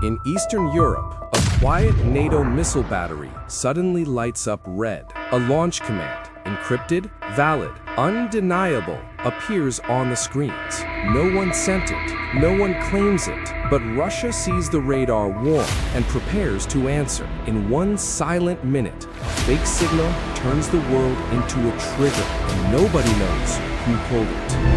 In Eastern Europe, a quiet NATO missile battery suddenly lights up red. A launch command, encrypted, valid, undeniable, appears on the screens. No one sent it, no one claims it, but Russia sees the radar warm and prepares to answer. In one silent minute, a fake signal turns the world into a trigger, and nobody knows who pulled it.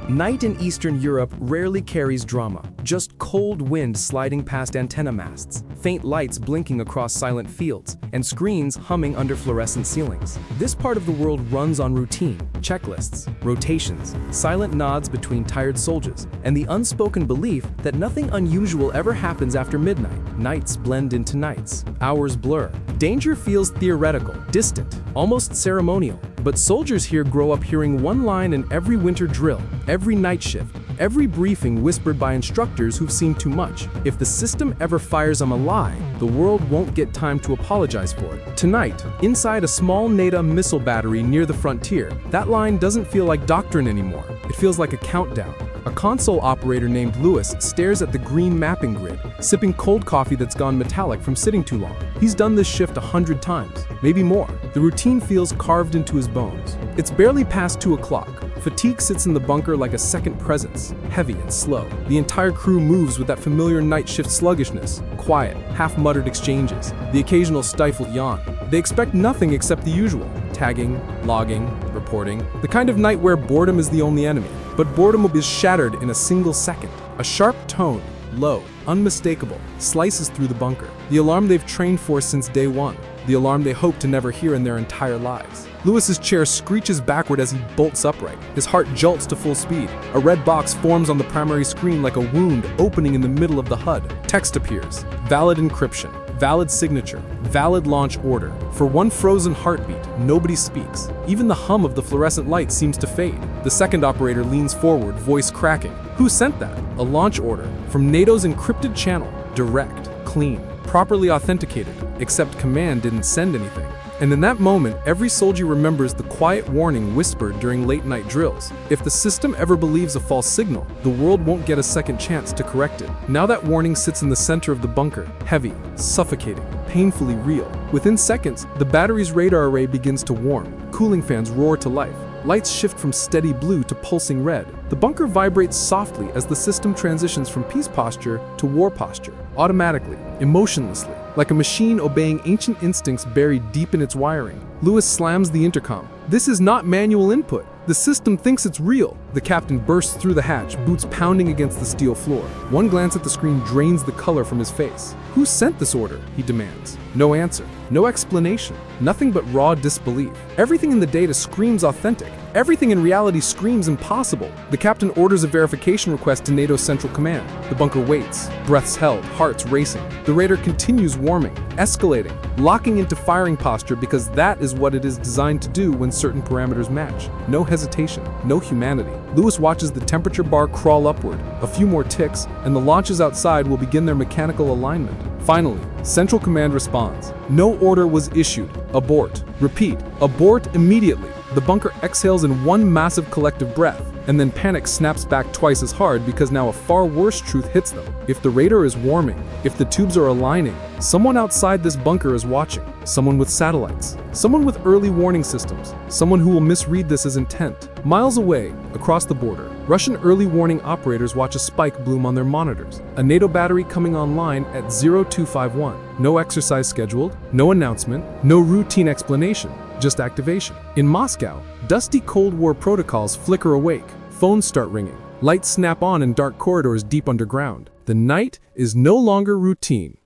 Night in Eastern Europe rarely carries drama, just cold wind sliding past antenna masts, faint lights blinking across silent fields, and screens humming under fluorescent ceilings. This part of the world runs on routine, checklists, rotations, silent nods between tired soldiers, and the unspoken belief that nothing unusual ever happens after midnight. Nights blend into nights, hours blur. Danger feels theoretical, distant, almost ceremonial. But soldiers here grow up hearing one line in every winter drill, every night shift, every briefing whispered by instructors who've seen too much. If the system ever fires them a lie, the world won't get time to apologize for it. Tonight, inside a small NATO missile battery near the frontier, that line doesn't feel like doctrine anymore. It feels like a countdown. A console operator named Lewis stares at the green mapping grid, sipping cold coffee that's gone metallic from sitting too long. He's done this shift 100 times, maybe more. The routine feels carved into his bones. It's barely past 2 o'clock. Fatigue sits in the bunker like a second presence, heavy and slow. The entire crew moves with that familiar night shift sluggishness, quiet, half-muttered exchanges, the occasional stifled yawn. They expect nothing except the usual: tagging, logging, reporting, the kind of night where boredom is the only enemy. But boredom is shattered in a single second. A sharp tone, low, unmistakable, slices through the bunker. The alarm they've trained for since day one. The alarm they hope to never hear in their entire lives. Lewis's chair screeches backward as he bolts upright. His heart jolts to full speed. A red box forms on the primary screen like a wound opening in the middle of the HUD. Text appears. Valid encryption. Valid signature. Valid launch order. For one frozen heartbeat, nobody speaks. Even the hum of the fluorescent light seems to fade. The second operator leans forward, voice cracking. Who sent that? A launch order. From NATO's encrypted channel. Direct. Clean. Properly authenticated. Except command didn't send anything. And in that moment, every soldier remembers the quiet warning whispered during late-night drills. If the system ever believes a false signal, the world won't get a second chance to correct it. Now that warning sits in the center of the bunker, heavy, suffocating, painfully real. Within seconds, the battery's radar array begins to warm. Cooling fans roar to life. Lights shift from steady blue to pulsing red. The bunker vibrates softly as the system transitions from peace posture to war posture, automatically, emotionlessly, like a machine obeying ancient instincts buried deep in its wiring. Lewis slams the intercom. This is not manual input. The system thinks it's real. The captain bursts through the hatch, boots pounding against the steel floor. One glance at the screen drains the color from his face. Who sent this order? He demands. No answer. No explanation. Nothing but raw disbelief. Everything in the data screams authentic. Everything in reality screams impossible. The captain orders a verification request to NATO's Central Command. The bunker waits, breaths held, hearts racing. The radar continues warming, escalating, locking into firing posture because that is what it is designed to do when certain parameters match. No hesitation, no humanity. Lewis watches the temperature bar crawl upward. A few more ticks, and the launches outside will begin their mechanical alignment. Finally, Central Command responds. No order was issued. Abort. Repeat. Abort immediately. The bunker exhales in one massive collective breath, and then panic snaps back twice as hard because now a far worse truth hits them. If the radar is warming, if the tubes are aligning, someone outside this bunker is watching. Someone with satellites. Someone with early warning systems. Someone who will misread this as intent. Miles away, across the border, Russian early warning operators watch a spike bloom on their monitors. A NATO battery coming online at 0251. No exercise scheduled, no announcement, no routine explanation. Just activation. In Moscow, dusty Cold War protocols flicker awake. Phones start ringing. Lights snap on in dark corridors deep underground. The night is no longer routine.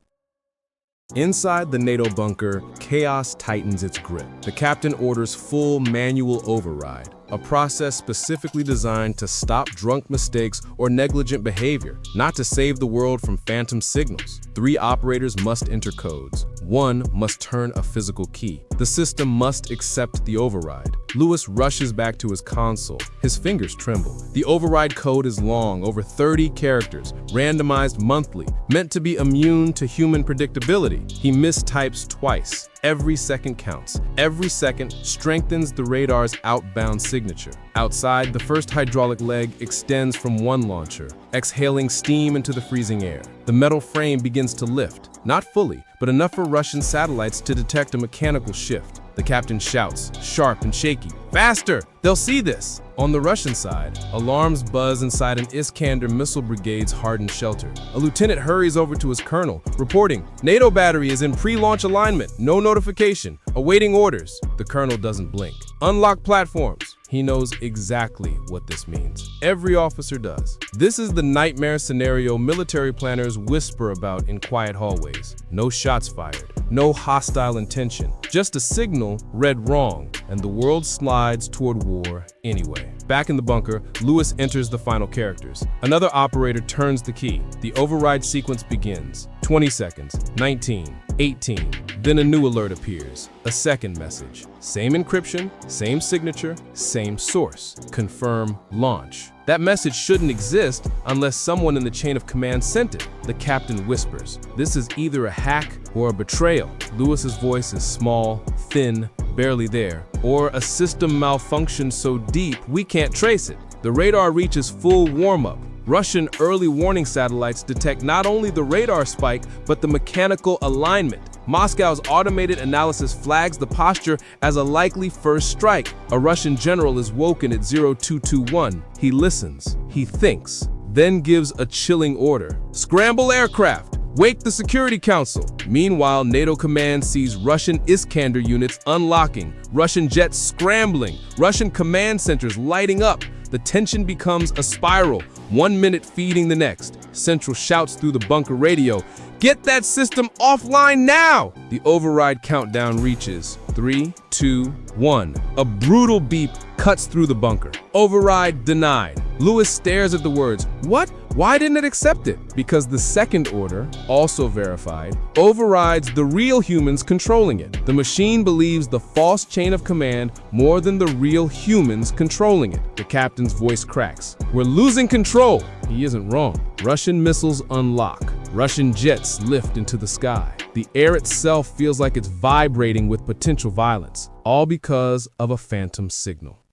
Inside the NATO bunker, chaos tightens its grip. The captain orders full manual override, a process specifically designed to stop drunk mistakes or negligent behavior, not to save the world from phantom signals. 3 operators must enter codes. One must turn a physical key. The system must accept the override. Lewis rushes back to his console. His fingers tremble. The override code is long, over 30 characters, randomized monthly, meant to be immune to human predictability. He mistypes twice. Every second counts. Every second strengthens the radar's outbound signature. Outside, the first hydraulic leg extends from one launcher, exhaling steam into the freezing air. The metal frame begins to lift, not fully, but enough for Russian satellites to detect a mechanical shift. The captain shouts, sharp and shaky, "Faster! They'll see this!" On the Russian side, alarms buzz inside an Iskander missile brigade's hardened shelter. A lieutenant hurries over to his colonel, reporting, "NATO battery is in pre-launch alignment, no notification, awaiting orders." The colonel doesn't blink. "Unlock platforms." He knows exactly what this means. Every officer does. This is the nightmare scenario military planners whisper about in quiet hallways. No shots fired, no hostile intention, just a signal read wrong, and the world slides toward war anyway. Back in the bunker, Lewis enters the final characters. Another operator turns the key. The override sequence begins. 20 seconds, 19, 18. Then a new alert appears. A second message. Same encryption, same signature, same source. Confirm launch. That message shouldn't exist unless someone in the chain of command sent it. The captain whispers. This is either a hack or a betrayal. Lewis's voice is small, thin, barely there, or a system malfunction so deep we can't trace it. The radar reaches full warm-up. Russian early warning satellites detect not only the radar spike, but the mechanical alignment. Moscow's automated analysis flags the posture as a likely first strike. A Russian general is woken at 0221. He listens, he thinks, then gives a chilling order. Scramble aircraft! Wake the Security Council! Meanwhile, NATO command sees Russian Iskander units unlocking, Russian jets scrambling, Russian command centers lighting up. The tension becomes a spiral, 1 minute feeding the next. Central shouts through the bunker radio, "Get that system offline now!" The override countdown reaches 3, 2, 1. A brutal beep cuts through the bunker. Override denied. Lewis stares at the words. What? Why didn't it accept it? Because the second order, also verified, overrides the real humans controlling it. The machine believes the false chain of command more than the real humans controlling it. The captain's voice cracks. We're losing control. He isn't wrong. Russian missiles unlock. Russian jets lift into the sky. The air itself feels like it's vibrating with potential violence, all because of a phantom signal.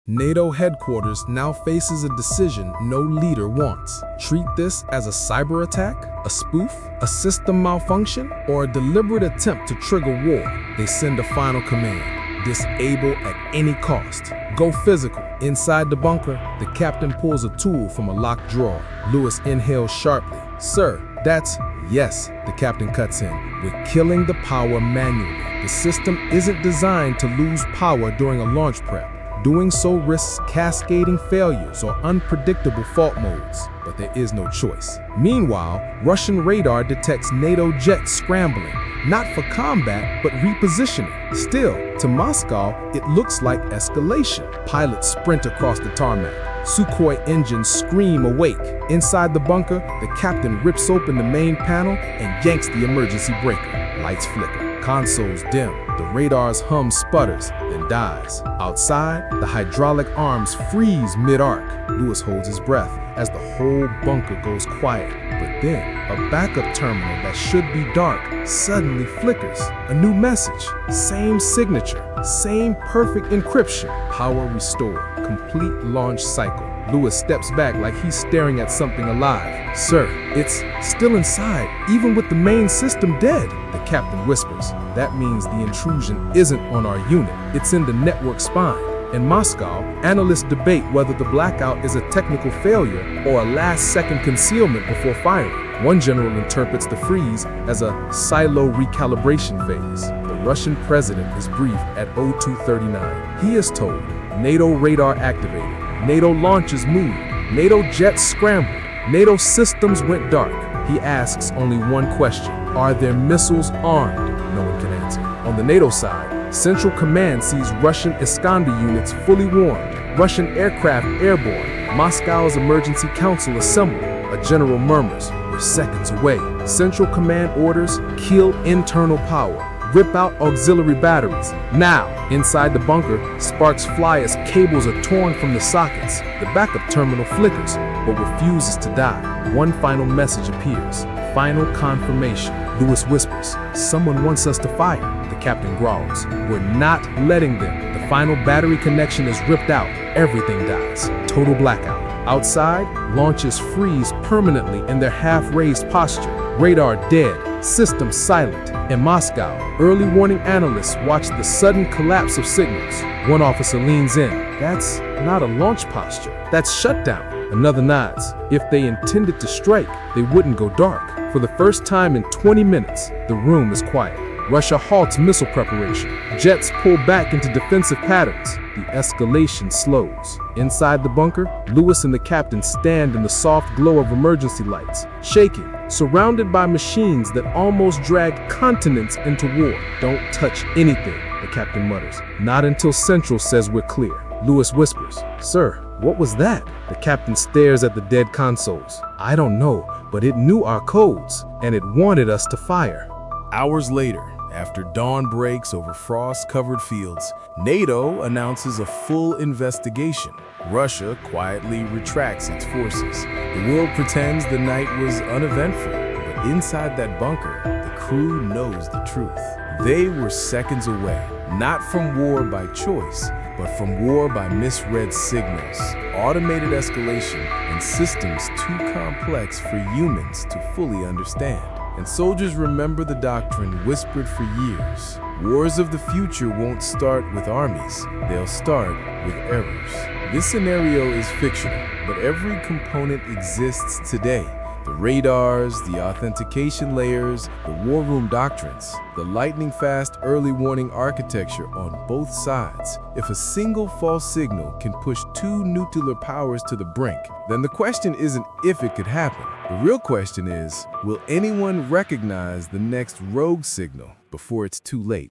NATO headquarters now faces a decision no leader wants. Treat this as a cyber attack, a spoof, a system malfunction, or a deliberate attempt to trigger war. They send a final command. Disable at any cost. Go physical. Inside the bunker, the captain pulls a tool from a locked drawer. Lewis inhales sharply. Sir, that's... Yes, the captain cuts in. We're killing the power manually. The system isn't designed to lose power during a launch prep. Doing so risks cascading failures or unpredictable fault modes, but there is no choice. Meanwhile, Russian radar detects NATO jets scrambling, not for combat, but repositioning. Still, to Moscow, it looks like escalation. Pilots sprint across the tarmac. Sukhoi engines scream awake. Inside the bunker, the captain rips open the main panel and yanks the emergency breaker. Lights flicker. Consoles dim. The radar's hum sputters, then dies. Outside, the hydraulic arms freeze mid-arc. Lewis holds his breath as the whole bunker goes quiet. But then, a backup terminal that should be dark suddenly flickers. A new message. Same signature. Same perfect encryption. Power restored. Complete launch cycle. Lewis steps back like he's staring at something alive. Sir, it's still inside, even with the main system dead. The captain whispers. That means the intrusion isn't on our unit. It's in the network spine. In Moscow, analysts debate whether the blackout is a technical failure or a last-second concealment before firing. One general interprets the freeze as a silo recalibration phase. The Russian president is briefed at 0239. He is told, NATO radar activated. NATO launches moved. NATO jets scrambled. NATO systems went dark. He asks only one question. Are their missiles armed? No one can answer. On the NATO side, Central Command sees Russian Iskander units fully warned. Russian aircraft airborne. Moscow's emergency council assembled. A general murmurs. We're seconds away. Central Command orders, kill internal power. Rip out auxiliary batteries. Now, inside the bunker, sparks fly as cables are torn from the sockets. The backup terminal flickers, but refuses to die. One final message appears. Final confirmation. Lewis whispers, "Someone wants us to fire." The captain growls, "We're not letting them." The final battery connection is ripped out. Everything dies. Total blackout. Outside, launches freeze permanently in their half-raised posture. Radar dead. System silent. In Moscow, early warning analysts watch the sudden collapse of signals. One officer leans in. "That's not a launch posture. That's shutdown." Another nods. If they intended to strike, they wouldn't go dark. For the first time in 20 minutes, the room is quiet. Russia halts missile preparation. Jets pull back into defensive patterns. The escalation slows. Inside the bunker, Lewis and the captain stand in the soft glow of emergency lights, shaking, surrounded by machines that almost drag continents into war. "Don't touch anything," the captain mutters. "Not until Central says we're clear." Lewis whispers, "Sir, what was that?" The captain stares at the dead consoles. "I don't know, but it knew our codes, and it wanted us to fire." Hours later, after dawn breaks over frost-covered fields, NATO announces a full investigation. Russia quietly retracts its forces. The world pretends the night was uneventful, but inside that bunker, the crew knows the truth. They were seconds away, not from war by choice, but from war by misread signals, automated escalation, and systems too complex for humans to fully understand. And soldiers remember the doctrine whispered for years. Wars of the future won't start with armies, they'll start with errors. This scenario is fictional, but every component exists today. The radars, the authentication layers, the war room doctrines, the lightning-fast early warning architecture on both sides. If a single false signal can push two nuclear powers to the brink, then the question isn't if it could happen. The real question is, will anyone recognize the next rogue signal before it's too late?